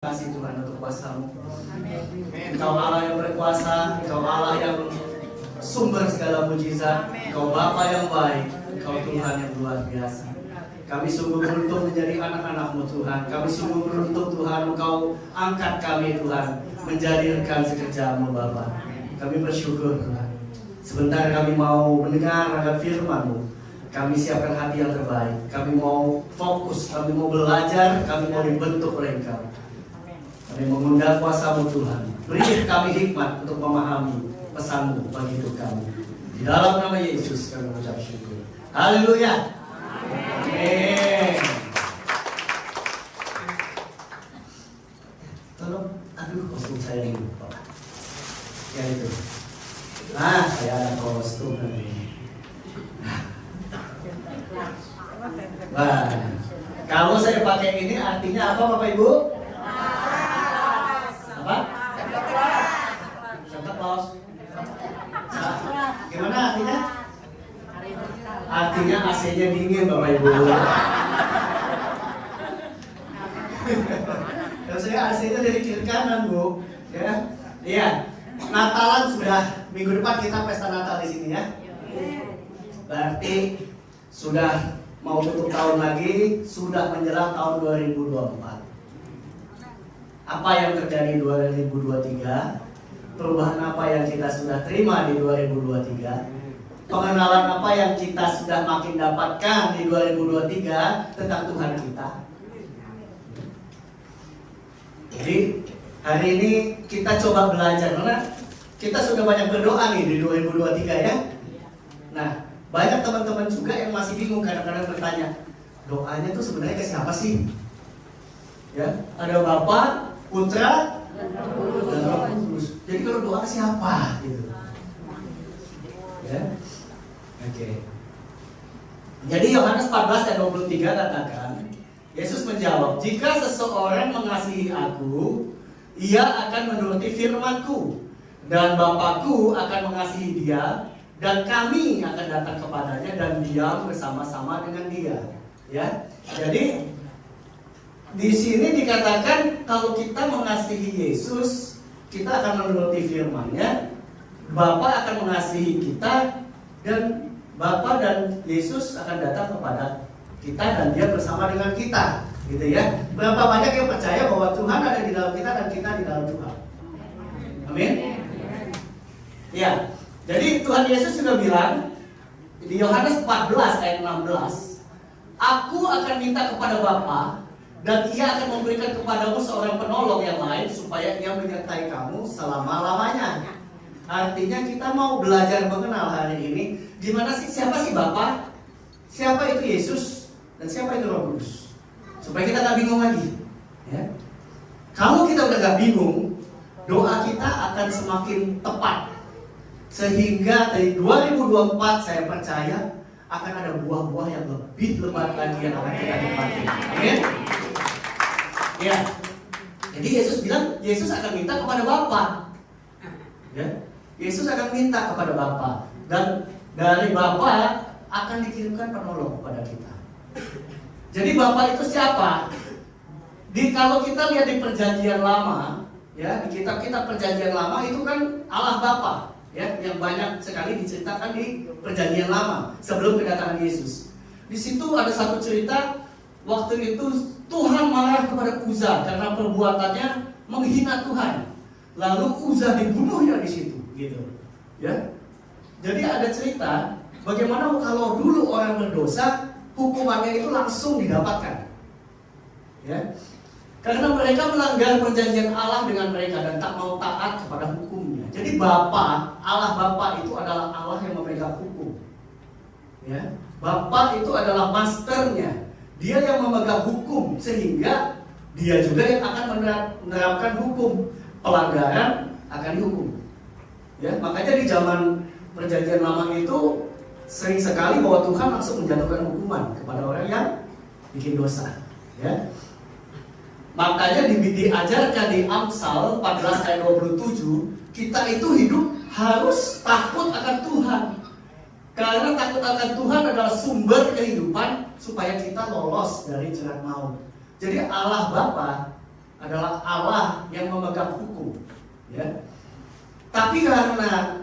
Kasih Tuhan untuk kuasa-Mu. Engkau Allah yang berkuasa, Engkau Allah yang sumber segala mujizat, Engkau Bapa yang baik, Engkau Tuhan yang luar biasa. Kami sungguh beruntung menjadi anak-anak-Mu Tuhan. Kami sungguh beruntung Tuhan, Engkau angkat kami Tuhan menjadi rekan sekerja-Mu Bapa. Kami bersyukur Tuhan. Sebentar kami mau mendengar akan firman-Mu. Kami siapkan hati yang terbaik. Kami mau fokus, kami mau belajar, kami mau dibentuk oleh Engkau. Kami mengundang kuasa-Mu Tuhan. Beri kami hikmat untuk memahami pesan-Mu bagi hidup kami. Di dalam nama Yesus kami mengucap syukur. Haleluya. Amin. Tolong, kostum saya ini lupa. Ya itu. Saya ada kostum nanti. Kalau saya pakai ini artinya apa Bapak Ibu? Apa? Santa Claus. Gimana artinya? Artinya AC-nya dingin Bapak Ibu. Kalau saya AC-nya dari kiri kanan Bu. Ya, iya. Natalan sudah minggu depan kita pesta Natal di sini ya. Berarti sudah mau tutup tahun lagi, sudah menjelang tahun 2024. Apa yang terjadi 2023? Perubahan apa yang kita sudah terima di 2023? Pengenalan apa yang kita sudah makin dapatkan di 2023 tentang Tuhan kita? Jadi hari ini kita coba belajar, karena kita sudah banyak berdoa nih di 2023 ya. Nah, banyak teman-teman juga yang masih bingung, kadang-kadang bertanya, doanya tuh sebenarnya ke siapa sih? Ya, ada Bapa, Putra, dan Roh Kudus. Jadi kalau doa siapa gitu? Ya. Oke. Jadi Yohanes 14 ayat 23 katakan, Yesus menjawab, jika seseorang mengasihi aku, ia akan menuruti firman-Ku, dan Bapa-Ku akan mengasihi dia, dan kami akan datang kepadanya dan diam bersama-sama dengan dia. Ya. Jadi di sini dikatakan kalau kita mengasihi Yesus, kita akan menuruti firman-Nya, Bapa akan mengasihi kita, dan Bapa dan Yesus akan datang kepada kita dan dia bersama dengan kita, gitu ya. Berapa banyak yang percaya bahwa Tuhan ada di dalam kita dan kita di dalam Tuhan? Amin. Ya. Jadi Tuhan Yesus juga bilang di Yohanes 14 ayat 16, Aku akan minta kepada Bapa dan ia akan memberikan kepadamu seorang penolong yang lain supaya ia menyertai kamu selama-lamanya. Artinya kita mau belajar mengenal hari ini gimana sih, siapa sih Bapa, siapa itu Yesus, dan siapa itu Roh Kudus, supaya kita gak bingung lagi ya. Kalau kita udah gak bingung, doa kita akan semakin tepat. Sehingga dari 2024 saya percaya akan ada buah-buah yang lebih lebat lagi yang akan kita nikmati. Amin. Ya. Jadi Yesus bilang, Yesus akan minta kepada Bapa. Ya. Yesus akan minta kepada Bapa, dan dari Bapa akan dikirimkan penolong kepada kita. Jadi Bapa itu siapa? Kalau kita lihat di Perjanjian Lama, ya, di kitab-kitab Perjanjian Lama itu kan Allah Bapa. Ya, yang banyak sekali diceritakan di Perjanjian Lama sebelum kedatangan Yesus. Di situ ada satu cerita, waktu itu Tuhan marah kepada Uza karena perbuatannya menghina Tuhan. Lalu Uza dibunuh ya di situ, gitu. Ya. Jadi ada cerita bagaimana kalau dulu orang berdosa hukumannya itu langsung didapatkan. Ya. Karena mereka melanggar perjanjian Allah dengan mereka dan tak mau taat kepada hukumnya. Jadi Bapa, Allah Bapa itu adalah Allah yang memegang hukum. Ya, Bapa itu adalah masternya. Dia yang memegang hukum, sehingga dia juga yang akan menerapkan hukum. Pelanggaran akan dihukum. Ya, makanya di zaman perjanjian lama itu sering sekali bahwa Tuhan langsung menjatuhkan hukuman kepada orang yang bikin dosa. Ya. Makanya diajarkan di Amsal 14 ayat 27, kita itu hidup harus takut akan Tuhan. Karena takut akan Tuhan adalah sumber kehidupan supaya kita lolos dari jerat maut. Jadi Allah Bapa adalah Allah yang memegang hukum, ya. Tapi karena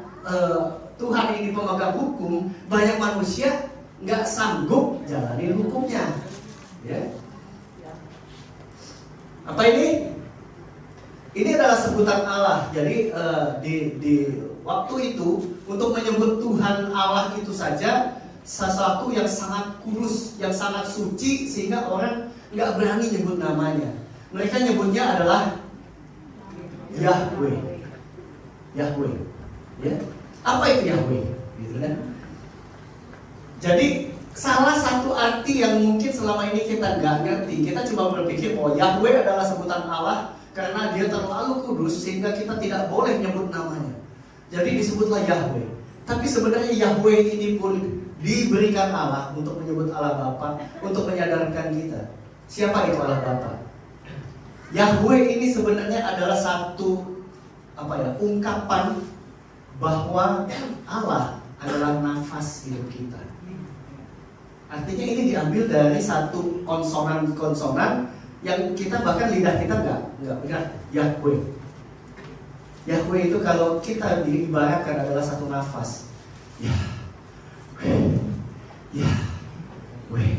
Tuhan ini pemegang hukum, banyak manusia nggak sanggup jalanin hukumnya, ya. Apa ini? Ini adalah sebutan Allah. Jadi di waktu itu untuk menyebut Tuhan Allah itu saja sesuatu yang sangat kudus, yang sangat suci, sehingga orang nggak berani nyebut namanya. Mereka nyebutnya adalah Yahweh. Yahweh, ya. Apa itu Yahweh? Gitu kan? Jadi salah satu arti yang mungkin selama ini kita nggak ngerti, kita cuma berpikir oh Yahweh adalah sebutan Allah karena dia terlalu kudus sehingga kita tidak boleh nyebut namanya. Jadi disebutlah Yahweh. Tapi sebenarnya Yahweh ini pun diberikan Allah untuk menyebut Allah Bapa, untuk menyadarkan kita siapa itu Allah Bapa. Yahweh ini sebenarnya adalah satu ungkapan bahwa Allah adalah nafas hidup kita. Artinya ini diambil dari satu konsonan yang kita bahkan lidah kita nggak benar. Yahweh. Yahweh itu kalau kita diibaratkan adalah satu nafas. Yahweh. Yahweh.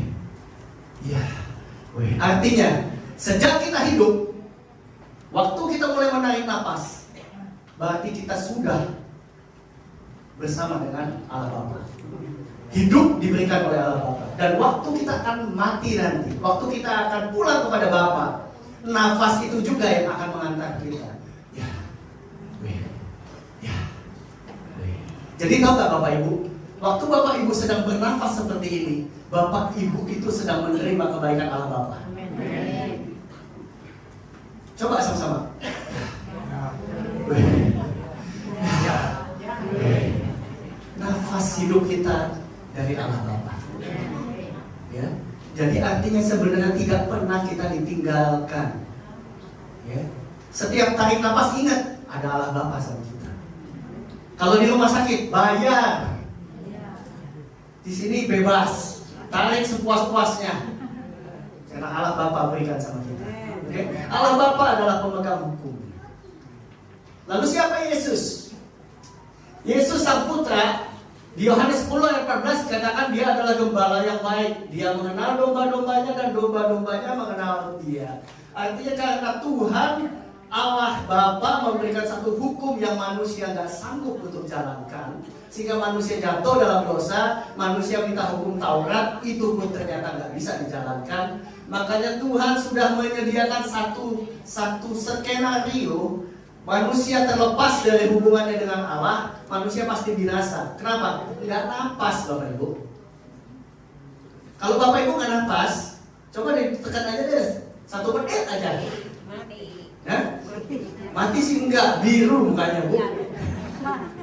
Yahweh. Artinya sejak kita hidup, waktu kita mulai menarik nafas, berarti kita sudah bersama dengan Allah Bapa. Hidup diberikan oleh Allah Bapa. Dan waktu kita akan mati nanti, waktu kita akan pulang kepada Bapa, nafas itu juga yang akan mengantar kita. Jadi tahu gak Bapak Ibu, waktu Bapak Ibu sedang bernafas seperti ini, Bapak Ibu itu sedang menerima kebaikan Allah Bapa. Coba sama-sama. Nafas hidup kita dari Allah Bapa. Ya. Jadi artinya sebenarnya tidak pernah kita ditinggalkan. Ya. Setiap tarik nafas ingat ada Allah Bapa sama kita. Kalau di rumah sakit bayar. Di sini bebas, tarik sepuas-puasnya. Karena Allah Bapa berikan sama kita. Okay? Allah Bapa adalah pemegang hukum. Lalu siapa Yesus? Yesus Sang Putra. Di Yohanes 10 ayat 14 katakan dia adalah gembala yang baik. Dia mengenal domba-dombanya dan domba-dombanya mengenal dia. Artinya karena Tuhan Allah Bapa memberikan satu hukum yang manusia gak sanggup untuk jalankan, sehingga manusia jatuh dalam dosa, manusia minta hukum Taurat, itu pun ternyata gak bisa dijalankan. Makanya Tuhan sudah menyediakan satu skenario. Manusia terlepas dari hubungannya dengan Allah, manusia pasti binasa. Kenapa? Nggak napas Bapak Ibu. Kalau Bapak Ibu nggak napas, coba ditekan aja deh 1 menit aja. Mati. Ya? Mati sih enggak, biru mukanya Bu.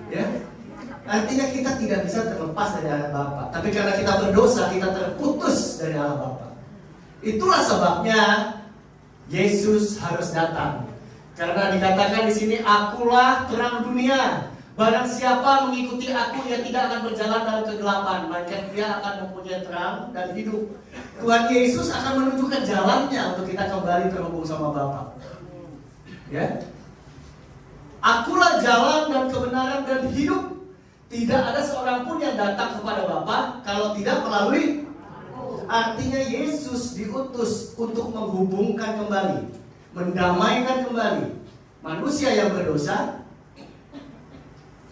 Ya? Artinya kita tidak bisa terlepas dari Allah Bapa. Tapi karena kita berdosa, kita terputus dari Allah Bapa. Itulah sebabnya Yesus harus datang. Karena dikatakan di sini, akulah terang dunia. Barang siapa mengikuti aku, ia tidak akan berjalan dalam kegelapan, melainkan dia akan mempunyai terang dan hidup. Tuhan Yesus akan menunjukkan jalannya untuk kita kembali terhubung sama Bapa. Ya, akulah jalan dan kebenaran dan hidup. Tidak ada seorang pun yang datang kepada Bapa kalau tidak melalui aku. Artinya Yesus diutus untuk menghubungkan kembali, mendamaikan kembali manusia yang berdosa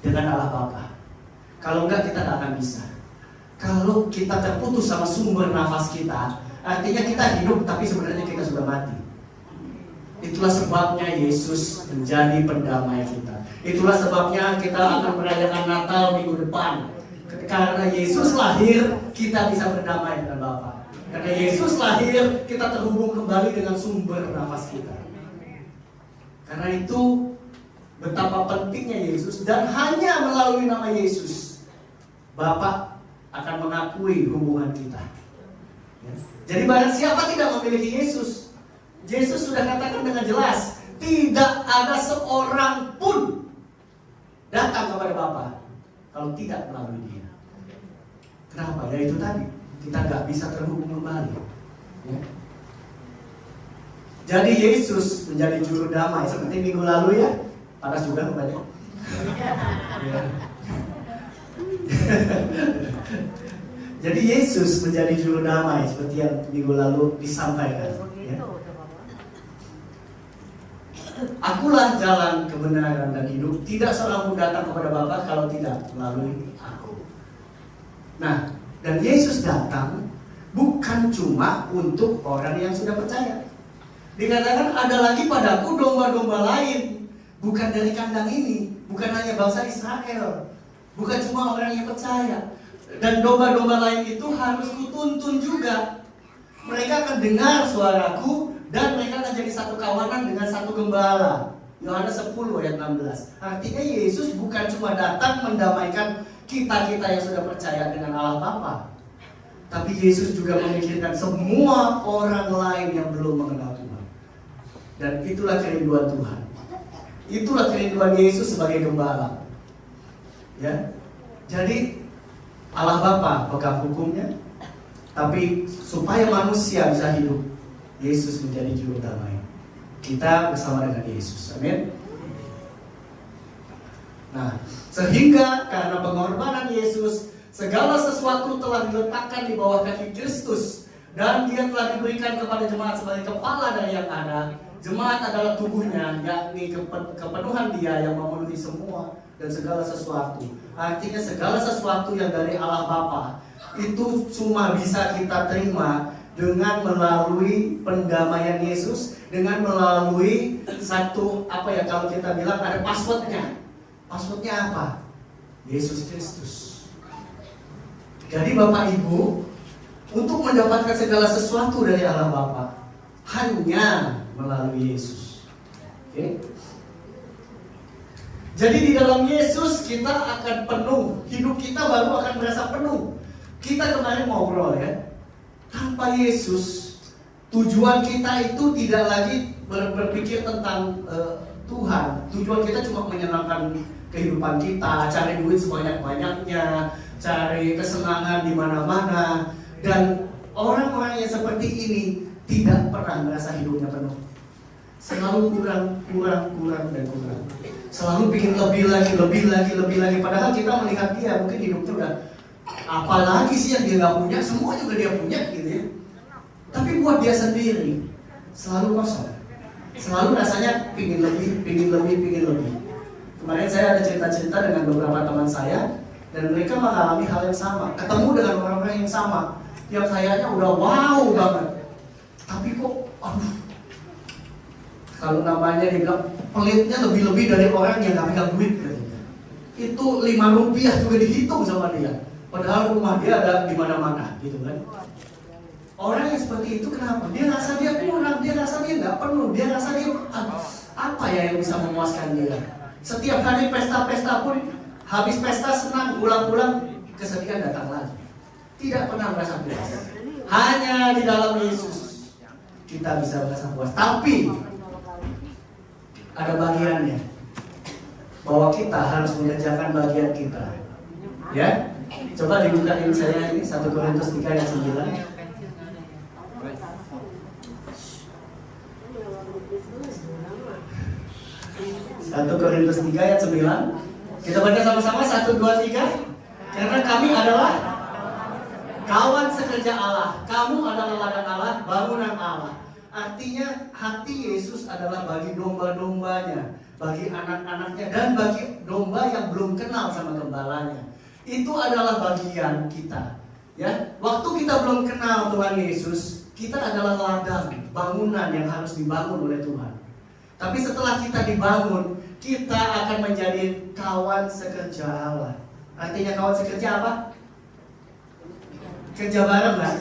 dengan Allah Bapa. Kalau enggak kita tidak akan bisa. Kalau kita terputus sama sumber nafas kita, artinya kita hidup tapi sebenarnya kita sudah mati. Itulah sebabnya Yesus menjadi pendamai kita. Itulah sebabnya kita akan merayakan Natal minggu depan. Karena Yesus lahir, kita bisa berdamai dengan Bapa. Karena Yesus lahir, kita terhubung kembali dengan sumber nafas kita. Karena itu betapa pentingnya Yesus, dan hanya melalui nama Yesus Bapa akan mengakui hubungan kita. Jadi barang siapa tidak memiliki Yesus, Yesus sudah katakan dengan jelas, tidak ada seorang pun datang kepada Bapa kalau tidak melalui Dia. Kenapa? Ya itu tadi, kita nggak bisa terhubung kembali. Ya. Jadi Yesus menjadi juru damai seperti minggu lalu ya. Panas juga rupanya. Jadi Yesus menjadi juru damai seperti yang minggu lalu disampaikan. Ya. Akulah jalan, kebenaran dan hidup. Tidak seorang pun datang kepada Bapa kalau tidak melalui aku. Nah, dan Yesus datang bukan cuma untuk orang yang sudah percaya. Dikatakan ada lagi padaku domba-domba lain, bukan dari kandang ini, bukan hanya bangsa Israel, bukan cuma orang yang percaya. Dan domba-domba lain itu harus kutuntun juga. Mereka akan dengar suaraku dan mereka akan jadi satu kawanan dengan satu gembala. Yohanes 10 ayat 16. Artinya Yesus bukan cuma datang mendamaikan kita-kita yang sudah percaya dengan Allah Bapa, tapi Yesus juga memikirkan semua orang lain yang belum mengenal Tuhan. Dan itulah kerinduan Tuhan. Itulah kerinduan Yesus sebagai gembala. Ya. Jadi Allah Bapa pegang hukumnya, tapi supaya manusia bisa hidup, Yesus menjadi juru damai. Kita bersama dengan Yesus. Amin. Nah, sehingga karena pengorbanan Yesus, segala sesuatu telah diletakkan di bawah kaki Kristus, dan Dia telah diberikan kepada jemaat sebagai kepala dari yang ada. Jemaat adalah tubuhnya, yakni kepenuhan Dia yang memenuhi semua dan segala sesuatu. Artinya segala sesuatu yang dari Allah Bapa itu cuma bisa kita terima dengan melalui pendamaian Yesus, dengan melalui satu kalau kita bilang ada passwordnya. Passwordnya apa? Yesus Kristus. Jadi Bapak Ibu, untuk mendapatkan segala sesuatu dari Allah Bapa hanya melalui Yesus. Oke? Jadi di dalam Yesus kita akan penuh, hidup kita baru akan merasa penuh. Kita kemarin ngobrol ya, tanpa Yesus tujuan kita itu tidak lagi berpikir tentang Tuhan. Tujuan kita cuma menyenangkan kehidupan kita, cari duit sebanyak-banyaknya, cari kesenangan di mana-mana. Dan orang-orang yang seperti ini tidak pernah merasa hidupnya penuh. Selalu kurang dan kurang. Selalu bikin lebih lagi. Padahal kita melihat dia mungkin hidupnya udah apalagi sih yang dia nggak punya, semua juga dia punya gitu ya. Tapi buat dia sendiri selalu kosong. Selalu rasanya pingin lebih. Kemarin saya ada cerita-cerita dengan beberapa teman saya, dan mereka mengalami hal yang sama. Ketemu dengan orang-orang yang sama, yang kayaknya udah wow banget, tapi kok kalau namanya dibilang pelitnya lebih dari orang yang nggak pegang duit gitu. Itu 5 rupiah juga dihitung sama dia, padahal rumah dia ada di mana-mana gitu kan. Orang yang seperti itu kenapa? Dia rasa dia kurang, dia rasa dia nggak penuh, dia rasa dia apa ya yang bisa memuaskan dia. Setiap hari pesta-pesta pun, habis pesta senang, pulang-pulang kesedihan datang lagi. Tidak pernah merasa puas. Hanya di dalam Yesus kita bisa merasa puas. Tapi ada bagiannya, bahwa kita harus mengerjakan bagian kita. Ya, coba dibukain saya ini 1 Korintus 3 ayat 9. 1 Korintus 3 ayat 9. Kita baca sama-sama 1, 2, 3. Karena kami adalah kawan sekerja Allah, kamu adalah ladang Allah, bangunan Allah. Artinya hati Yesus adalah bagi domba-dombanya, bagi anak-anaknya, dan bagi domba yang belum kenal sama gembalanya. Itu adalah bagian kita. Ya, waktu kita belum kenal Tuhan Yesus, kita adalah ladang, bangunan yang harus dibangun oleh Tuhan. Tapi setelah kita dibangun, kita akan menjadi kawan sekerja Allah. Artinya kawan sekerja apa? Kerja bareng kan?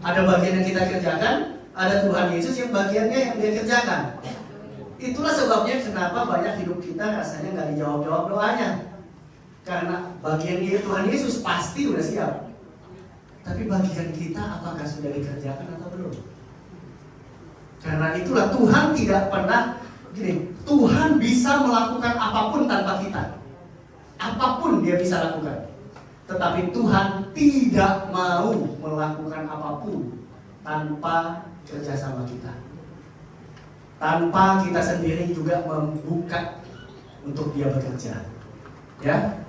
Ada bagian yang kita kerjakan, ada Tuhan Yesus yang bagiannya yang dia kerjakan. Itulah sebabnya kenapa banyak hidup kita rasanya nggak dijawab-jawab doanya. Karena bagian Tuhan Yesus pasti udah siap. Tapi bagian kita apakah sudah dikerjakan atau belum? Karena itulah Tuhan tidak pernah Tuhan bisa melakukan apapun tanpa kita. Apapun dia bisa lakukan. Tetapi Tuhan tidak mau melakukan apapun tanpa kerjasama kita. tanpa kita sendiri juga membuka untuk dia bekerja. Ya.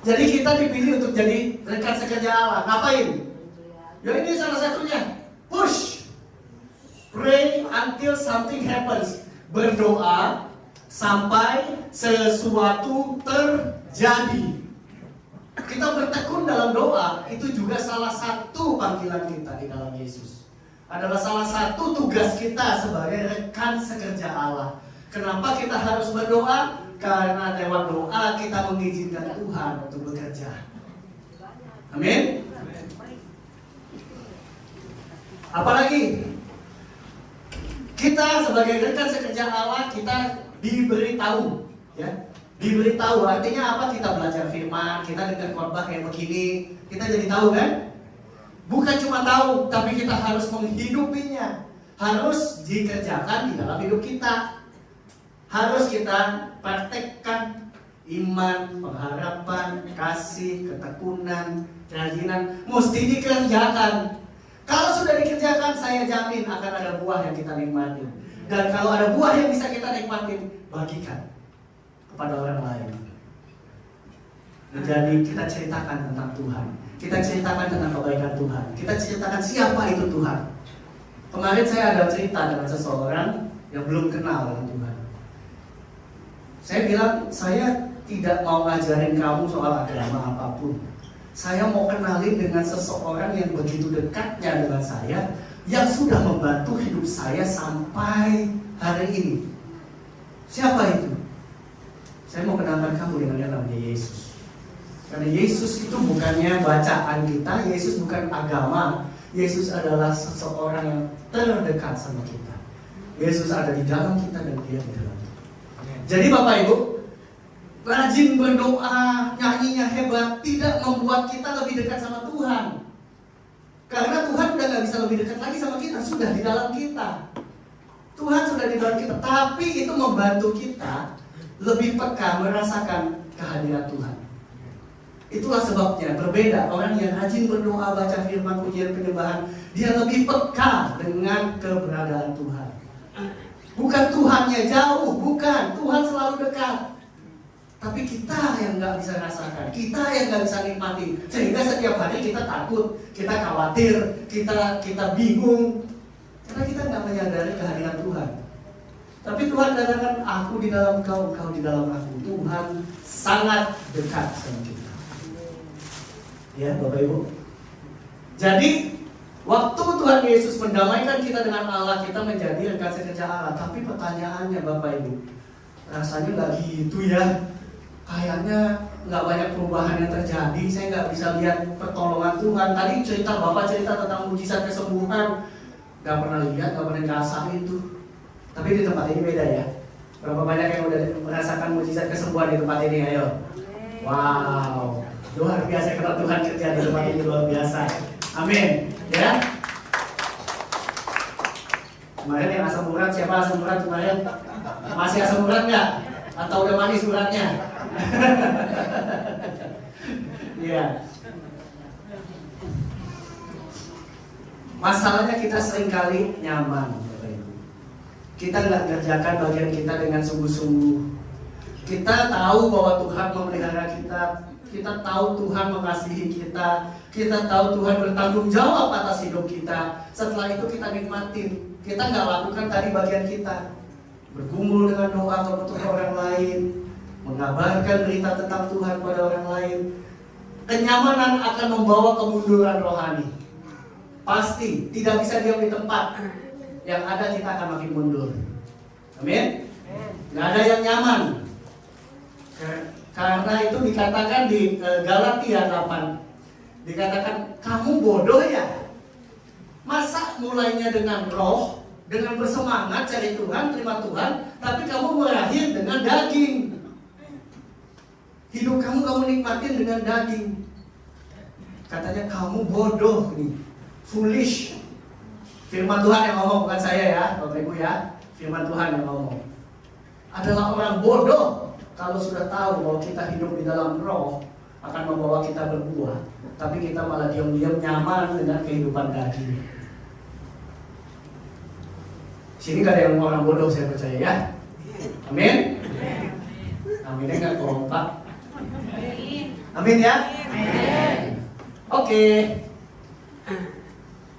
Jadi kita dipilih untuk jadi rekan sekerja Allah. Ngapain? Ya ini salah satunya. Push. Pray until something happens. Berdoa sampai sesuatu terjadi. Kita bertekun dalam doa, itu juga salah satu panggilan kita di dalam Yesus. Adalah salah satu tugas kita sebagai rekan sekerja Allah. Kenapa kita harus berdoa? Karena lewat doa kita mengizinkan Tuhan untuk bekerja. Amin. Apalagi kita sebagai rekan sekerja Allah, kita diberitahu, ya. Diberitahu artinya apa? Kita belajar firman, kita dengar khotbah kayak begini, kita jadi tahu kan? Bukan cuma tahu, tapi kita harus menghidupinya. Harus dikerjakan di dalam hidup kita. Harus kita praktekkan iman, pengharapan, kasih, ketekunan, kerajinan. Mesti dikerjakan. Kalau sudah dikerjakan, saya jamin akan ada buah yang kita nikmatin. Dan kalau ada buah yang bisa kita nikmatin, bagikan kepada orang lain. Jadi kita ceritakan tentang Tuhan. Kita ceritakan tentang kebaikan Tuhan. Kita ceritakan siapa itu Tuhan. Kemarin saya ada cerita dengan seseorang yang belum kenal dengan Tuhan. Saya bilang, saya tidak mau ngajarin kamu soal agama apapun. Saya mau kenalin dengan seseorang yang begitu dekatnya dengan saya, yang sudah membantu hidup saya sampai hari ini. Siapa itu? Saya mau kenalkan kamu dengan yang namanya Yesus. Karena Yesus itu bukannya bacaan kita, Yesus bukan agama. Yesus adalah seseorang yang terdekat sama kita. Yesus ada di dalam kita dan dia di dalam kita. Jadi Bapak Ibu, rajin berdoa, nyanyinya hebat, tidak membuat kita lebih dekat sama Tuhan. Karena Tuhan udah gak bisa lebih dekat lagi sama kita, sudah di dalam kita. Tuhan sudah di dalam kita, tapi itu membantu kita lebih peka merasakan kehadiran Tuhan. Itulah sebabnya berbeda. Orang yang rajin berdoa, baca firman, pujian, penyembahan, dia lebih peka dengan keberadaan Tuhan. Bukan Tuhannya jauh, bukan. Tuhan selalu dekat. Tapi kita yang gak bisa rasakan, kita yang gak bisa nikmati. Sehingga setiap hari kita takut, kita khawatir, kita bingung. Karena kita gak menyadari kehadiran Tuhan. Tapi Tuhan katakan, aku di dalam kau, kau di dalam aku. Tuhan sangat dekat sama kita. Ya Bapak Ibu. Jadi waktu Tuhan Yesus mendamaikan kita dengan Allah, kita menjadi rekan sekerja Allah. Tapi pertanyaannya Bapak Ibu, rasanya gak gitu ya. Kayaknya gak banyak perubahan yang terjadi. Saya gak bisa lihat pertolongan Tuhan. Tadi Bapak cerita tentang mujizat kesembuhan, gak pernah lihat, gak pernah ngerasain itu. Tapi di tempat ini beda ya. Berapa banyak yang udah merasakan mujizat kesembuhan di tempat ini? Ayo. Wow, luar biasa kalau Tuhan kerja di tempat ini, luar biasa. Amin. Ya. Kemarin yang asam urat, siapa asam urat kemarin? Masih asam urat nggak? Atau udah manis uratnya? Iya. Masalahnya kita seringkali nyaman. Kita nggak kerjakan bagian kita dengan sungguh-sungguh. Kita tahu bahwa Tuhan memelihara kita. Kita tahu Tuhan mengasihi kita. Kita tahu Tuhan bertanggung jawab atas hidup kita. Setelah itu kita nikmatin. Kita nggak lakukan tadi bagian kita. Bergumul dengan doa kebutuhan orang lain. Mengabarkan berita tentang Tuhan pada orang lain. Kenyamanan akan membawa kemunduran rohani. Pasti tidak bisa diam di tempat. Yang ada kita akan makin mundur. Amin? Nggak ada yang nyaman. Karena itu dikatakan di Galatia 8. Dikatakan, kamu bodoh ya? Masa mulainya dengan roh, dengan bersemangat cari Tuhan, terima Tuhan, tapi kamu berakhir dengan daging. Hidup kamu nikmatin dengan daging. Katanya kamu bodoh nih, foolish. Firman Tuhan yang ngomong, bukan saya ya, Bapak Ibu ya. Firman Tuhan yang ngomong. Adalah orang bodoh kalau sudah tahu bahwa kita hidup di dalam roh akan membawa kita berbuah, tapi kita malah diam-diam nyaman dengan kehidupan daging. Sini gak ada yang orang bodoh, saya percaya ya. Amin. Aminnya nggak kompak. Amin ya. Oke.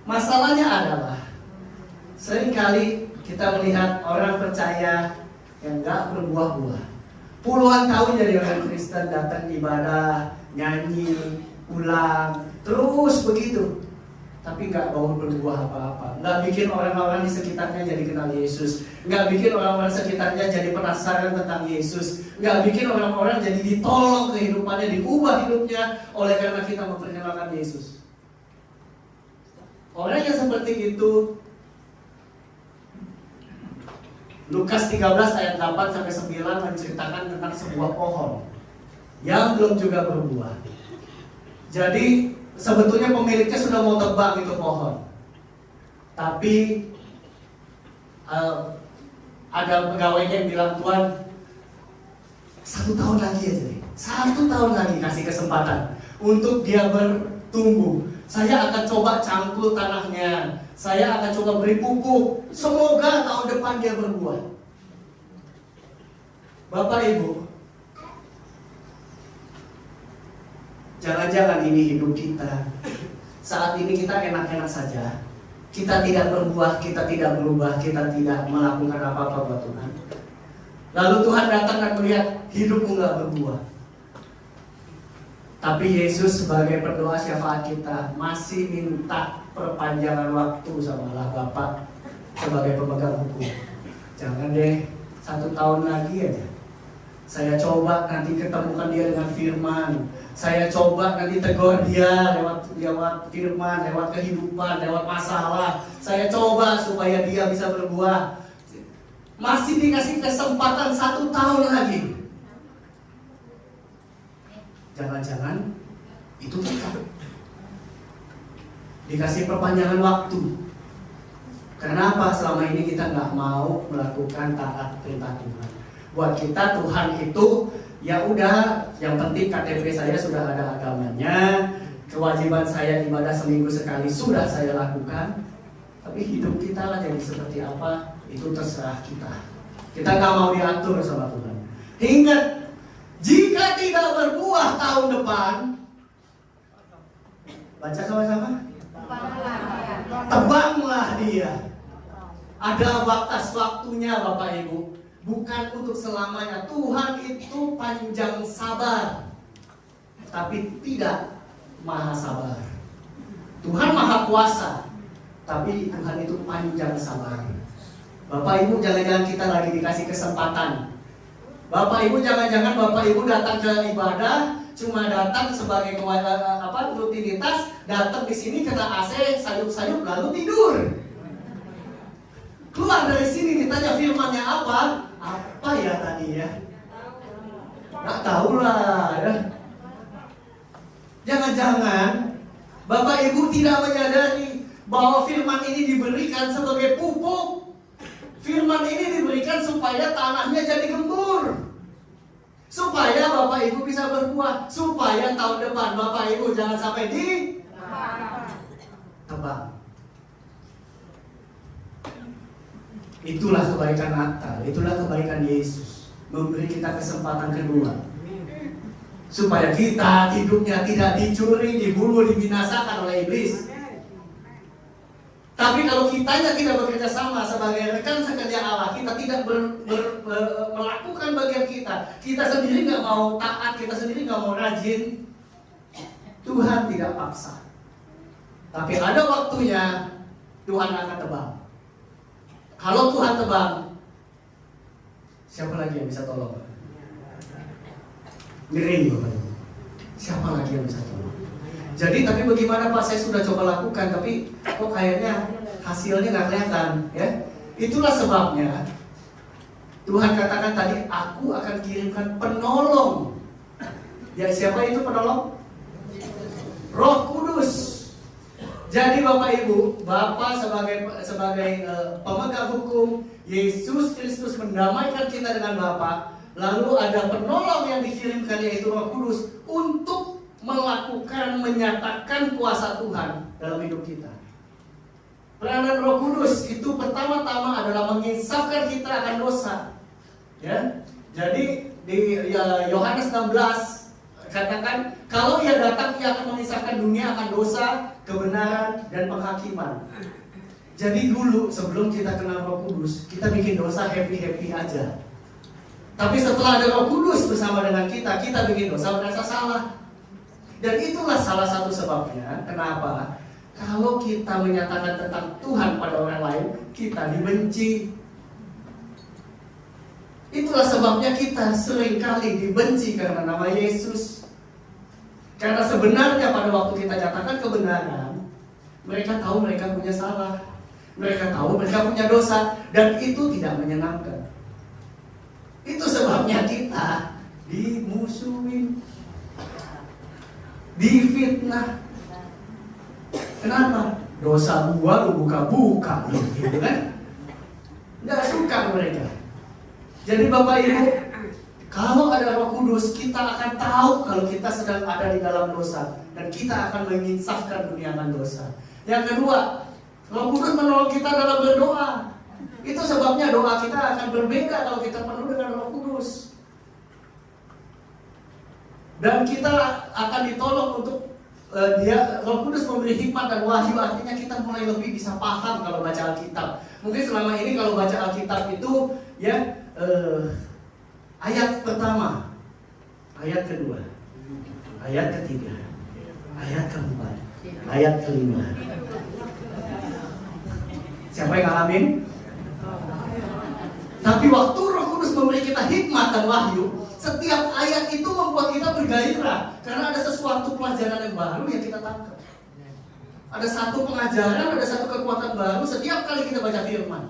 Masalahnya adalah seringkali kita melihat orang percaya yang nggak berbuah-buah. Puluhan tahun jadi orang Kristen, datang ibadah, nyanyi, pulang, terus begitu. Tapi nggak mau berbuah apa-apa. Nggak bikin orang-orang di sekitarnya jadi kenal Yesus. Nggak bikin orang-orang sekitarnya jadi penasaran tentang Yesus. Nggak bikin orang-orang jadi ditolong kehidupannya, diubah hidupnya oleh karena kita memperkenalkan Yesus. Orang yang seperti itu, Lukas 13 ayat 8 sampai 9 menceritakan tentang sebuah pohon yang belum juga berbuah. Jadi sebetulnya pemiliknya sudah mau tebang itu pohon, tapi ada pegawainya yang bilang, Tuhan 1 tahun lagi aja deh, 1 tahun lagi kasih kesempatan untuk dia bertumbuh. Saya akan coba cangkul tanahnya, saya akan coba beri pupuk, semoga tahun depan dia berbuah. Bapak Ibu, jangan-jangan ini hidup kita. Saat ini kita enak-enak saja, kita tidak berbuah, kita tidak berubah, kita tidak melakukan apa-apa buat Tuhan. Lalu Tuhan datang dan melihat hidupmu gak berbuah. Tapi Yesus sebagai pendoa syafaat kita masih minta perpanjangan waktu sama Allah Bapa sebagai pemegang hukum. Jangan deh, 1 tahun lagi aja. Saya coba nanti ketemukan dia dengan firman. Saya coba nanti tegur dia lewat firman, lewat kehidupan, lewat masalah. Saya coba supaya dia bisa berbuah. Masih dikasih kesempatan 1 tahun lagi. Jangan-jangan itu kita dikasih perpanjangan waktu. Kenapa selama ini kita nggak mau melakukan taat perintah Tuhan? Buat kita Tuhan itu ya udah, yang penting KTP saya sudah ada agamanya, kewajiban saya ibadah seminggu sekali sudah saya lakukan. Tapi hidup kita lah jadi seperti apa itu terserah kita. Kita nggak mau diatur sama Tuhan. Ingat, jika tidak berbuah tahun depan, baca sama-sama, tebanglah dia. Ada batas waktunya Bapak Ibu, bukan untuk selamanya. Tuhan itu panjang sabar, tapi tidak maha sabar. Tuhan maha kuasa, tapi Tuhan itu panjang sabar. Bapak Ibu, jangan-jangan kita lagi dikasih kesempatan. Bapak Ibu, jangan-jangan Bapak Ibu datang ke ibadah cuma datang sebagai rutinitas, datang di sini kena AC, sayup-sayup lalu tidur. Keluar dari sini ditanya firmannya apa? Apa ya tadi ya? Nggak tahu lah ya. Jangan-jangan Bapak Ibu tidak menyadari bahwa firman ini diberikan sebagai pupuk. Firman ini diberikan supaya tanahnya jadi gembur, supaya Bapak Ibu bisa berbuah, supaya tahun depan Bapak Ibu jangan sampai tebang. Itulah kebaikan Natal, itulah kebaikan Yesus, memberi kita kesempatan kedua, supaya kita hidupnya tidak dicuri, dibunuh, dibinasakan oleh iblis. Tapi kalau kitanya tidak bekerja sama sebagai rekan sekerja Allah, kita tidak melakukan bagian kita sendiri nggak mau taat, kita sendiri nggak mau rajin, Tuhan tidak paksa. Tapi ada waktunya Tuhan akan tebang. Kalau Tuhan tebang, siapa lagi yang bisa tolong? Ngeri Bapak Ibu. Siapa lagi yang bisa tolong? Jadi tapi bagaimana Pak, saya sudah coba lakukan tapi kok kayaknya hasilnya nggak kelihatan ya. Itulah sebabnya Tuhan katakan tadi, aku akan kirimkan penolong. Ya, siapa itu penolong? Roh Kudus. Jadi Bapak Ibu, Bapa sebagai pemegang hukum, Yesus Kristus mendamaikan kita dengan Bapa. Lalu ada penolong yang dikirimkan yaitu Roh Kudus untuk melakukan, menyatakan kuasa Tuhan dalam hidup kita. Peranan Roh Kudus itu pertama-tama adalah menginsafkan kita akan dosa. Ya. Jadi di Yohanes 16 katakan, kalau ia datang ia akan mengisahkan dunia akan dosa, kebenaran, dan penghakiman. Jadi dulu sebelum kita kenal Roh Kudus, kita bikin dosa happy-happy aja. Tapi setelah ada Roh Kudus bersama dengan kita bikin dosa merasa salah. Dan itulah salah satu sebabnya kenapa kalau kita menyatakan tentang Tuhan pada orang lain, kita dibenci. Itulah sebabnya kita seringkali dibenci karena nama Yesus. Karena sebenarnya pada waktu kita nyatakan kebenaran, mereka tahu mereka punya salah. Mereka tahu mereka punya dosa. Dan itu tidak menyenangkan. Itu sebabnya kita dimusuhin, difitnah. Kenapa? Dosa gua lu buka-buka gitu kan? Nggak suka mereka. Jadi Bapak Ibu, kalau ada Roh Kudus, kita akan tahu kalau kita sedang ada di dalam dosa, dan kita akan menginsafkan dunia akan dosa. Yang kedua, Roh Kudus menolong kita dalam berdoa. Itu sebabnya doa kita akan berbeda kalau kita penuh dengan Roh Kudus. Dan kita akan ditolong untuk Roh Kudus memberi hikmat dan wahyu, artinya kita mulai lebih bisa paham kalau baca Alkitab. Mungkin selama ini kalau baca Alkitab itu ya ayat pertama, ayat kedua, ayat ketiga, ayat keempat, ayat kelima. Siapa yang ngalamin? Tapi waktu Roh Kudus memberi kita hikmat dan wahyu, setiap ayat itu membuat kita bergairah. Karena ada sesuatu pelajaran yang baru yang kita tangkap. Ada satu pengajaran, ada satu kekuatan baru setiap kali kita baca firman.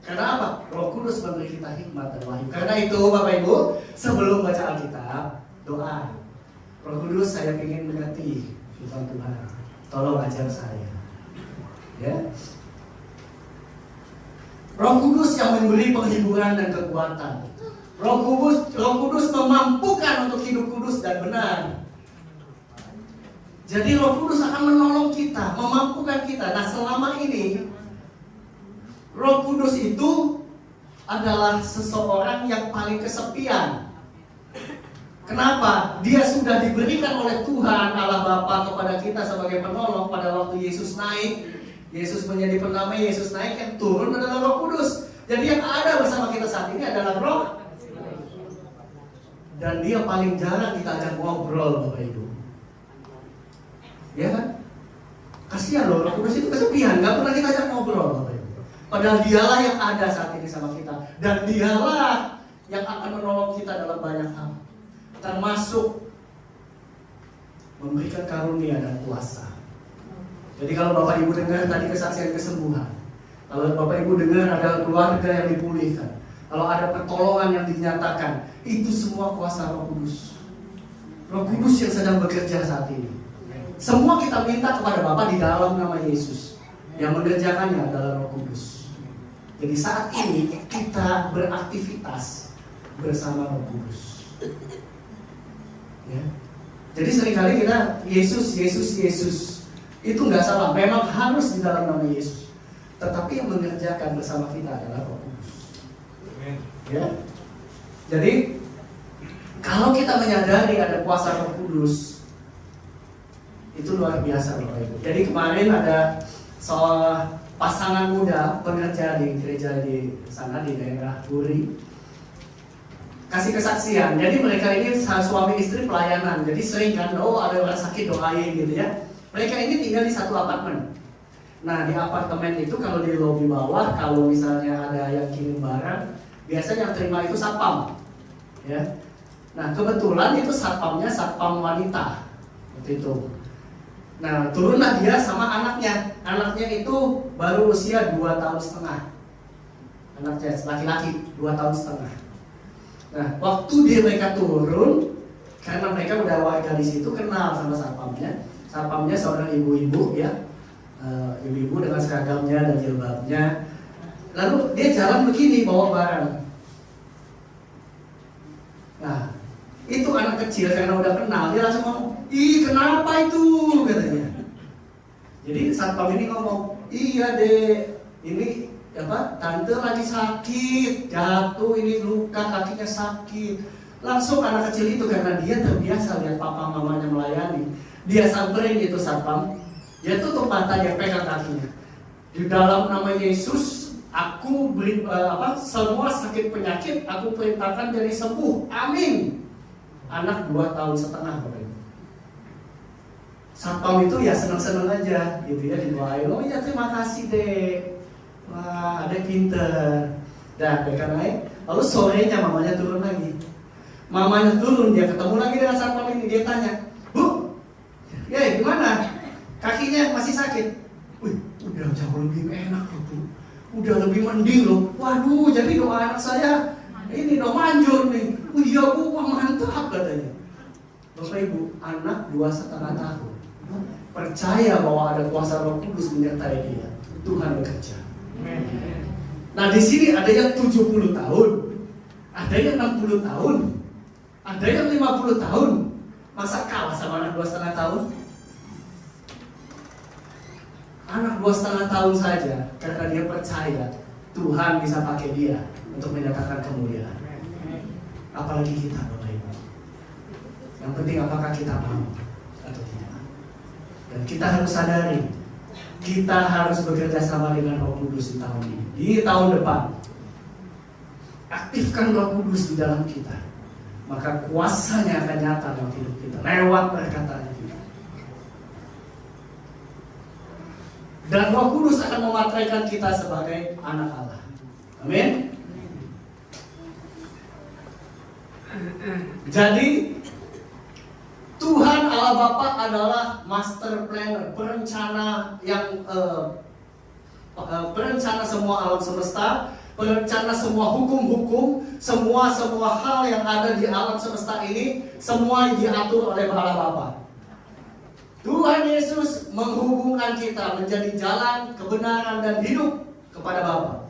Karena apa? Roh Kudus memberi kita hikmat dan wahyu. Karena itu Bapak Ibu, sebelum baca Alkitab, doa. Roh Kudus, saya ingin mengerti firman Tuhan. Tolong ajar saya. Ya. Roh Kudus yang memberi penghiburan dan kekuatan. Roh Kudus memampukan untuk hidup kudus dan benar. Jadi Roh Kudus akan menolong kita, memampukan kita. Nah, selama ini Roh Kudus itu adalah seseorang yang paling kesepian. Kenapa? Dia sudah diberikan oleh Tuhan Allah Bapa kepada kita sebagai penolong pada waktu Yesus naik. Yesus menjadi pendamai, Yesus naik, yang turun adalah Roh Kudus. Jadi yang ada bersama kita saat ini adalah Roh. Dan dia paling jarang kita ajak ngobrol, Bapak Ibu. Ya kan? Kasihan loh, Roh Kudus itu kesepian, gak pernah kita ajak ngobrol, Bapak Ibu. Padahal dialah yang ada saat ini sama kita. Dan dialah yang akan menolong kita dalam banyak hal. Termasuk memberikan karunia dan kuasa. Jadi kalau Bapak Ibu dengar tadi kesaksian kesembuhan, kalau Bapak Ibu dengar ada keluarga yang dipulihkan, kalau ada pertolongan yang dinyatakan, itu semua kuasa Roh Kudus. Roh Kudus yang sedang bekerja saat ini. Semua kita minta kepada Bapa di dalam nama Yesus. Yang mengerjakannya adalah Roh Kudus. Jadi saat ini kita beraktivitas bersama Roh Kudus. Ya. Jadi seringkali kita Yesus. Itu nggak salah, memang harus di dalam nama Yesus. Tetapi yang mengerjakan bersama kita adalah Roh Kudus. Ya. Jadi kalau kita menyadari ada kuasa Roh Kudus, itu luar biasa Bapak Ibu. Jadi kemarin ada seorang pasangan muda pekerja di gereja di sana di daerah Puri, kasih kesaksian. Jadi mereka ini suami istri pelayanan. Jadi sering kan, ada orang sakit doain gitu ya. Mereka ini tinggal di satu apartemen. Nah, di apartemen itu kalau di lobi bawah, kalau misalnya ada yang kirim barang, biasanya yang terima itu satpam. Ya. Nah, kebetulan itu satpamnya satpam wanita. Seperti itu. Nah, turunlah dia sama anaknya. Anaknya itu baru usia 2,5 tahun. Anaknya laki-laki 2,5 tahun. Nah, waktu mereka turun, karena mereka udah warga di situ, kenal sama satpamnya. Satpamnya seorang ibu-ibu ya, ibu-ibu dengan seragamnya dan jilbabnya. Lalu dia jalan begini bawa barang. Nah, itu anak kecil karena udah kenal, dia langsung ngomong, "Ih, kenapa itu?" katanya. Jadi satpam ini ngomong, iya dek, ini apa? Tante lagi sakit, jatuh, ini luka, kakinya sakit. Langsung anak kecil itu karena dia terbiasa lihat papa mamanya melayani, dia samperin itu satpam, dia tutup mata, dia pegang kakinya. Di dalam nama Yesus, aku beri semua sakit penyakit aku perintahkan jadi sembuh. Amin. Anak 2 tahun setengah Bapak Ibu. Satpam itu ya senang-senang aja gitu ya, didoain. Oh ya terima kasih dek. Wah, ada pinter. Dah, mereka naik. Lalu sorenya mamanya turun lagi. Mamanya turun, dia ketemu lagi dengan satpam ini. Dia tanya, Bu, ya gimana? Kakinya masih sakit? Wih, udah jauh lebih enak loh Bu. Udah lebih mending loh. Waduh, jadi doa anak saya ini doa manjur nih. Oh iya Bu, wah mantap katanya. Bapak Ibu, anak 2,5 tahun percaya bahwa ada kuasa Roh Kudus menyertai dia. Tuhan bekerja. Nah di sini ada yang 70 tahun, ada yang 60 tahun, ada yang 50 tahun. Masa kalah sama anak 2,5 tahun? Anak 2,5 tahun saja, karena dia percaya Tuhan bisa pakai dia untuk menyatakan kemuliaan. Apalagi kita Bapak Ibu. Yang penting apakah kita mau atau tidak. Dan kita harus sadari, kita harus bekerja sama dengan Roh Kudus di tahun ini. Di tahun depan, aktifkan Roh Kudus di dalam kita. Maka kuasanya akan nyata dalam hidup kita, lewat perkataan kita. Dan Roh Kudus akan mematraikan kita sebagai anak Allah. Amin. Jadi Tuhan Allah Bapa adalah master planner, perencana yang perencana semua alam semesta, perencana semua hukum-hukum, semua hal yang ada di alam semesta ini, semua diatur oleh Allah Bapa. Tuhan Yesus menghubungkan kita menjadi jalan kebenaran dan hidup kepada Bapa.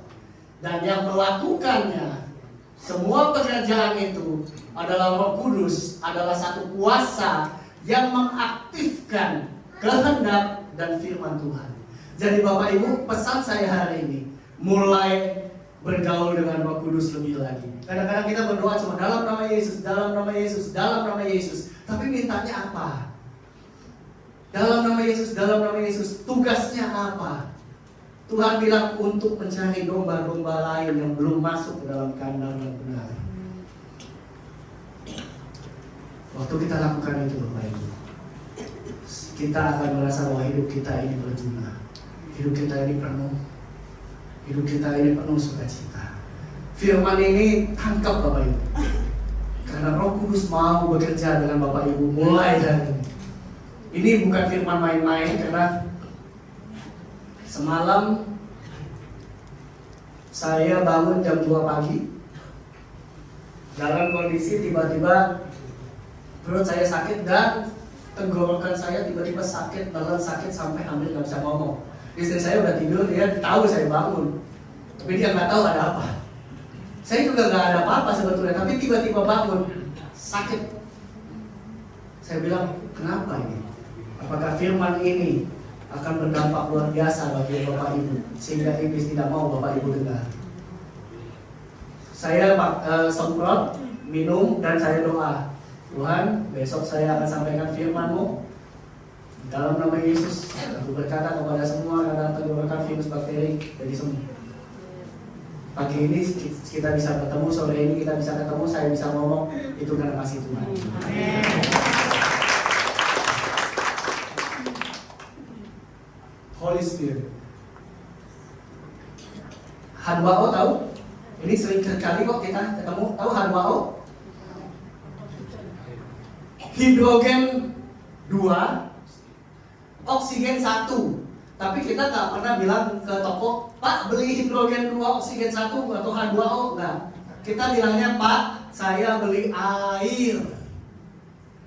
Dan yang melakukannya, semua pekerjaan itu adalah Roh Kudus, adalah satu kuasa yang mengaktifkan kehendak dan firman Tuhan. Jadi Bapak Ibu, pesan saya hari ini, mulai bergaul dengan Roh Kudus lebih lagi. Kadang-kadang kita berdoa cuma dalam nama Yesus, dalam nama Yesus, dalam nama Yesus. Tapi mintanya apa? Dalam nama Yesus, dalam nama Yesus. Tugasnya apa? Tuhan bilang untuk mencari domba-domba lain yang belum masuk ke dalam kandang yang benar. Waktu kita lakukan itu Bapak Ibu, kita akan merasa bahwa hidup kita ini berguna. Hidup kita ini penuh. Hidup kita ini penuh sukacita. Firman ini tangkap Bapak Ibu. Karena Roh Kudus mau bekerja dengan Bapak Ibu mulai dari ini. Ini bukan firman main-main, karena semalam saya bangun jam 2 pagi. Dalam kondisi tiba-tiba perut saya sakit dan tenggorokan saya tiba-tiba sakit, beneran sakit sampai hampir nggak bisa ngomong. Istri saya udah tidur, dia tahu saya bangun, tapi dia nggak tahu ada apa. Saya juga nggak ada apa-apa sebetulnya, tapi tiba-tiba bangun sakit. Saya bilang, kenapa ini? Apakah firman ini akan berdampak luar biasa bagi Bapak Ibu sehingga iblis tidak mau Bapak Ibu dengar? Saya semprot, minum, dan saya doa. Tuhan, besok saya akan sampaikan firman-Mu dalam nama Yesus. Aku berkata kepada semua yang tenggorokan virus bakteri jadi sembuh. Pagi ini kita bisa ketemu, sore ini kita bisa ketemu, saya bisa ngomong, itu karena kasih Tuhan. Holy Spirit. H2O tahu? Ini sering kali kok kita ketemu. Tahu H2O? Hidrogen 2, oksigen 1. Tapi kita nggak pernah bilang ke toko, Pak beli hidrogen 2, oksigen 1 atau H2O. Enggak. Kita bilangnya, Pak saya beli air.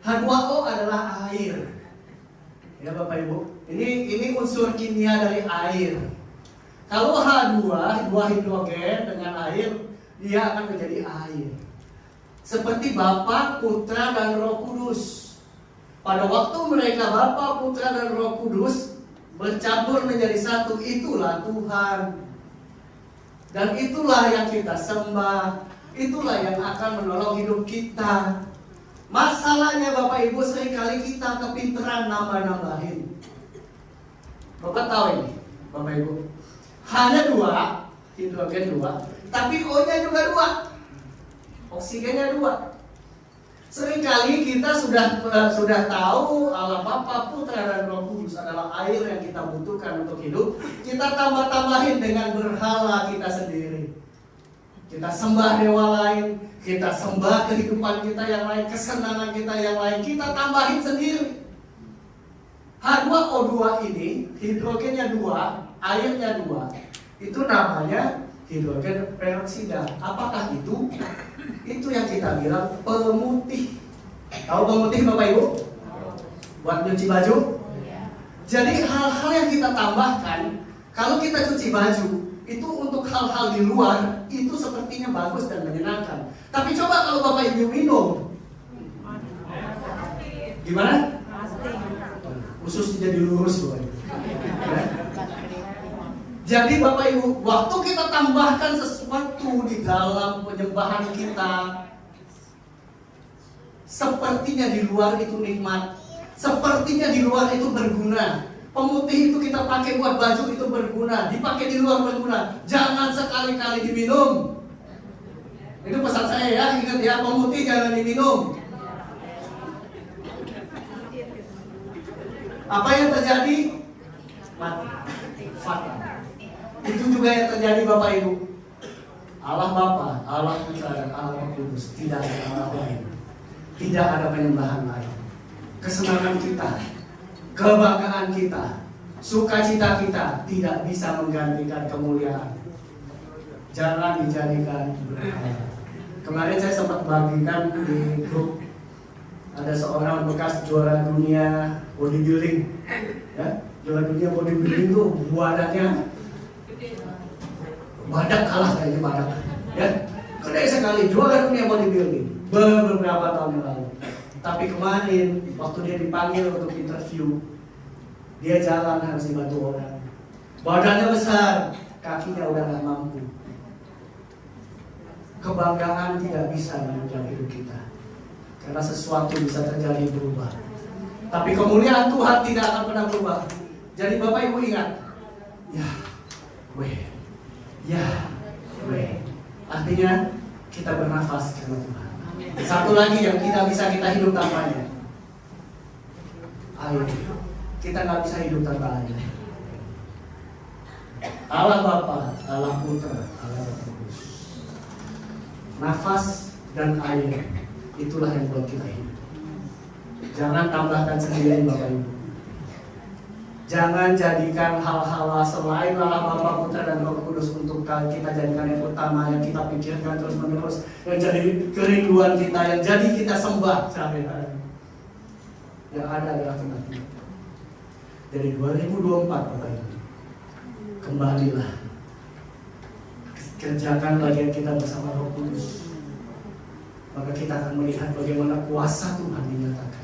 H2O adalah air. Ya Bapak Ibu, ini unsur kimia dari air. Kalau H2, 2 hidrogen dengan air, dia akan menjadi air. Seperti Bapa, Putra, dan Roh Kudus. Pada waktu mereka Bapa, Putra, dan Roh Kudus bercampur menjadi satu, itulah Tuhan. Dan itulah yang kita sembah, itulah yang akan menolong hidup kita. Masalahnya Bapak Ibu, seringkali kita kepinteran nambah-nambahin. Bapak tahu ini, Bapak Ibu, hanya 2, hidrogen 2, tapi O-nya juga 2, oksigennya 2. Seringkali kita sudah tahu Allah Bapa, Putra dan Roh Kudus adalah air yang kita butuhkan untuk hidup. Kita tambah-tambahin dengan berhala kita sendiri. Kita sembah dewa lain, kita sembah kehidupan kita yang lain, kesenangan kita yang lain, kita tambahin sendiri. H2O2 ini, hidrogennya 2, airnya 2. Itu namanya hidrogen peroksida. Apakah itu? Itu yang kita bilang pemutih. Tahu pemutih Bapak Ibu? Buat nyuci baju? Jadi hal-hal yang kita tambahkan, kalau kita cuci baju, itu untuk hal-hal di luar, itu sepertinya bagus dan menyenangkan. Tapi coba kalau Bapak Ibu minum, gimana? Khusus jadi lurus Bapak Ibu. Jadi Bapak Ibu, waktu kita tambahkan sesuatu di dalam penyembahan kita, sepertinya di luar itu nikmat, sepertinya di luar itu berguna. Pemutih itu kita pakai buat baju itu berguna, dipakai di luar berguna. Jangan sekali-kali diminum. Itu pesan saya ya, ingat ya, pemutih jangan diminum. Apa yang terjadi? Mati. Fatal. Itu juga yang terjadi Bapak Ibu. Allah Bapa, Allah Putra dan Allah Roh Kudus, tidak ada Allah lain. Tidak ada penyembahan lain. Kesenangan kita, kebanggaan kita, sukacita kita tidak bisa menggantikan kemuliaan. Jangan dijadikan berhala. Kemarin saya sempat bagikan di grup, ada seorang bekas juara dunia bodybuilding, ya, juara dunia bodybuilding tuh badannya badak kalah kayaknya badak, ya, gede sekali, juara dunia bodybuilding beberapa tahun yang lalu. Tapi kemarin waktu dia dipanggil untuk interview, dia jalan harus dibantu orang, badannya besar, kakinya udah gak mampu. Kebanggaan tidak bisa menunjang hidup kita, karena sesuatu bisa terjadi berubah. Tapi kemuliaan Tuhan tidak akan pernah berubah. Jadi Bapak Ibu ingat, Yahweh. Artinya kita bernafas karena Tuhan. Satu lagi yang tidak bisa kita hidup tanpanya, air. Kita nggak bisa hidup tanpa air. Allah Bapa, Allah Putra, Allah Roh Kudus. Nafas dan air, itulah yang buat kita hidup. Jangan tambahkan sendiri Bapak Ibu. Jangan jadikan hal-hal selain Allah Bapa, Putra dan Roh Kudus untuk kita jadikan yang utama, yang kita pikirkan terus menerus, yang jadi kerinduan kita, yang jadi kita sembah sehari-hari. Yang ada adalah kematian. Dari 2024 Bapak Ibu, kembalilah, kerjakan bagian kita bersama Roh Kudus, maka kita akan melihat bagaimana kuasa Tuhan dinyatakan.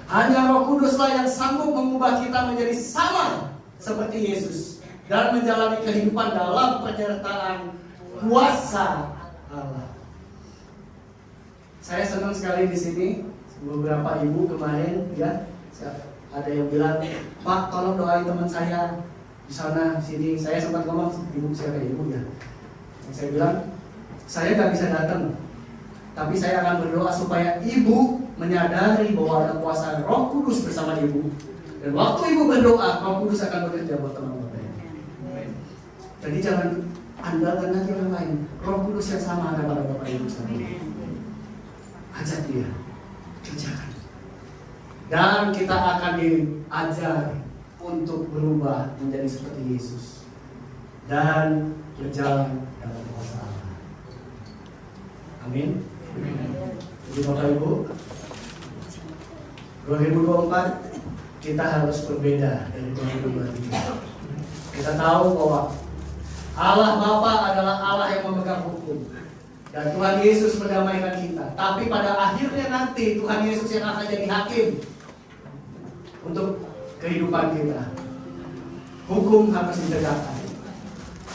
Hanya Roh Kuduslah yang sanggup mengubah kita menjadi sama seperti Yesus dan menjalani kehidupan dalam penyertaan kuasa Allah. Saya senang sekali di sini, beberapa ibu kemarin ya, ada yang bilang, Pak tolong doain teman saya di sana sini. Saya sempat ngomong, ibu siapa ibu ya? Saya bilang, saya nggak bisa datang, tapi saya akan berdoa supaya ibu menyadari bahwa ada kuasa Roh Kudus bersama ibu. Dan waktu ibu berdoa, Roh Kudus akan bekerja buat teman-teman. Jadi jangan andalkan lagi orang lain. Roh Kudus yang sama ada pada Bapak Ibu sekalian. Ajak dia, kerjakan. Dan kita akan diajar untuk berubah menjadi seperti Yesus dan berjalan dalam kuasa Allah. Amin. Jadi Bapak Ibu, 2024 kita harus berbeda dari 2023. Kita tahu bahwa Allah Bapa adalah Allah yang memegang hukum, dan Tuhan Yesus mendamaikan kita. Tapi pada akhirnya nanti Tuhan Yesus yang akan jadi hakim untuk kehidupan kita. Hukum harus ditegakkan.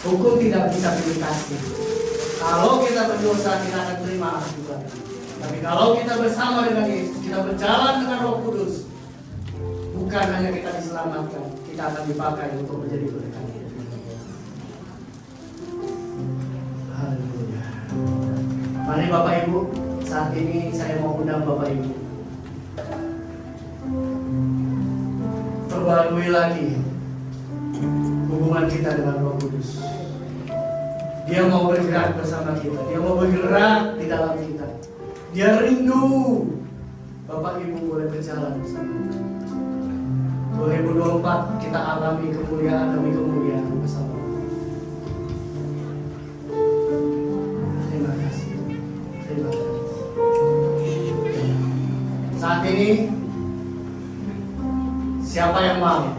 Hukum tidak bisa pilih kasih. Kalau kita berdosa, kita akan terima akibatnya. Tapi kalau kita bersama dengan Yesus, kita berjalan dengan Roh Kudus, bukan hanya kita diselamatkan, kita akan dipakai untuk menjadi berkat. Haleluya. Mari Bapak Ibu, saat ini saya mau undang Bapak Ibu, perbarui lagi hubungan kita dengan Roh Kudus. Dia mau bergerak bersama kita, dia mau bergerak di dalam kita. Dia rindu Bapak Ibu boleh berjalan bersama. 2024 kita alami kemuliaan demi kemuliaan bersama. Terima kasih. Terima kasih. Saat ini siapa yang mau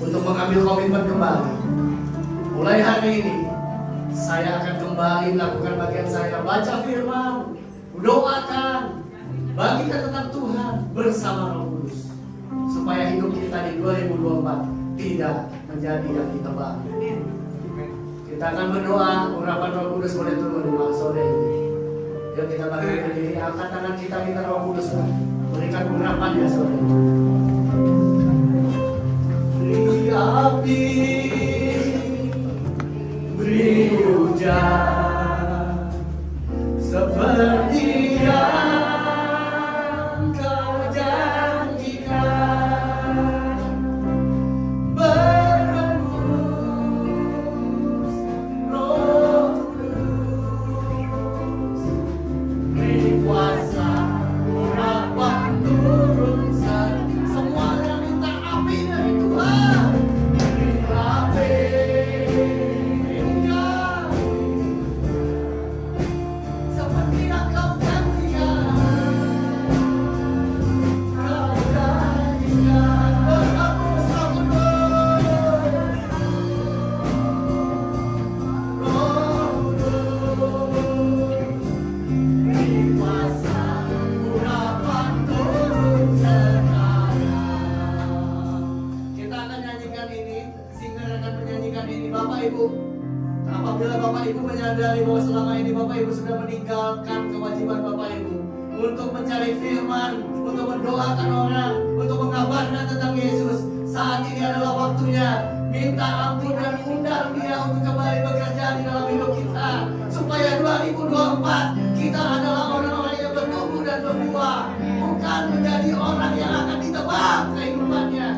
untuk mengambil komitmen kembali? Mulai hari ini saya akan kembali melakukan bagian saya, baca firman, doakan, bagikan tentang Tuhan bersama Roh Kudus, supaya hidup kita di 2024 tidak menjadi yang ditebak. Kita akan berdoa, urapan Roh Kudus boleh turun di bawah sore ini. Yuk kita bangkit berdiri, angkat tangan kita, minta Roh Kudus berikan urapan ya sore ini. Beri api, beri hujan, seperti yang kau janjikan, berembus Roh Kudus, beri kuasa, urapan turun semuanya minta api dari Tuhan. Beri api, seperti yang kau janjikan, berhapus Roh Kudus, beri kuasa, urapan turun sekarang. Kita akan nyanyikan ini, singer akan menyanyikan ini. Bapak Ibu, apabila Bapak Ibu menyadari bahwa selama ini Bapak Ibu sudah meninggalkan kewajiban Bapak Ibu untuk mencari firman, untuk mendoakan orang, untuk mengabarkan tentang Yesus, saat ini adalah waktunya minta ampun dan undang Dia untuk kembali bekerja di dalam hidup kita, supaya 2024 kita adalah orang-orang yang bertumbuh dan berbuah, bukan menjadi orang yang akan ditebak kehidupannya.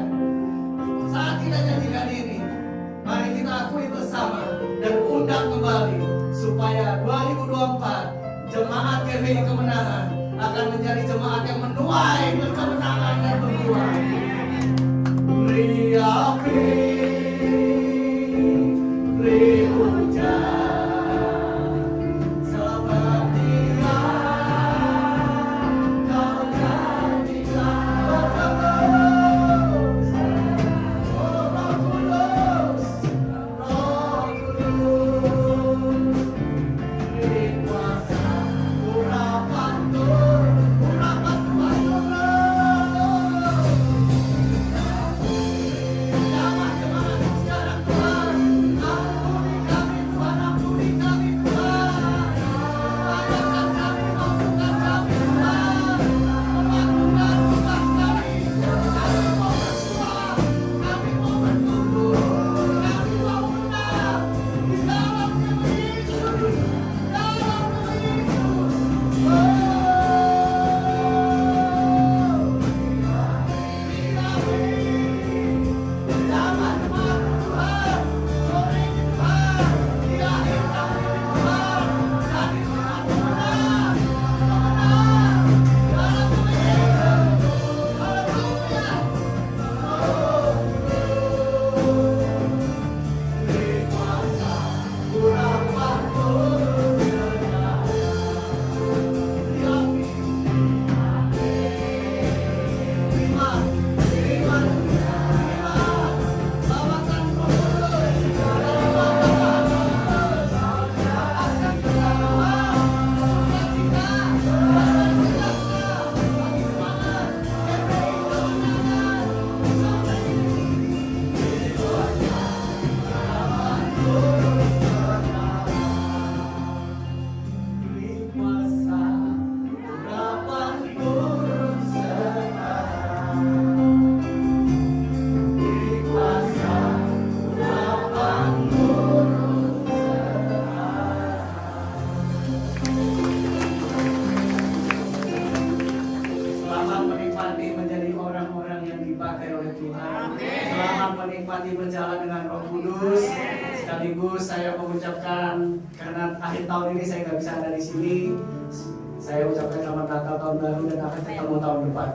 Saat kita nyanyikan ini, mari kita akui bersama dan undang kembali, supaya 2024 jemaat GPI Kemenangan akan menjadi jemaat yang menuai kemenangan dan berbuah. Beri api, beri hujan, seperti yang kau janjikan, berembus Roh Kudus, Roh Kudus, beri kuasa, urapan turun, urapan Tuhan turun. Jangan menikmati berjalan dengan Roh Kudus. Sekaligus saya mengucapkan, karena akhir tahun ini saya nggak bisa ada di sini, saya ucapkan selamat Natal tahun baru dan akan ketemu tahun depan.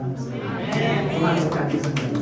Tuhan berkati semua.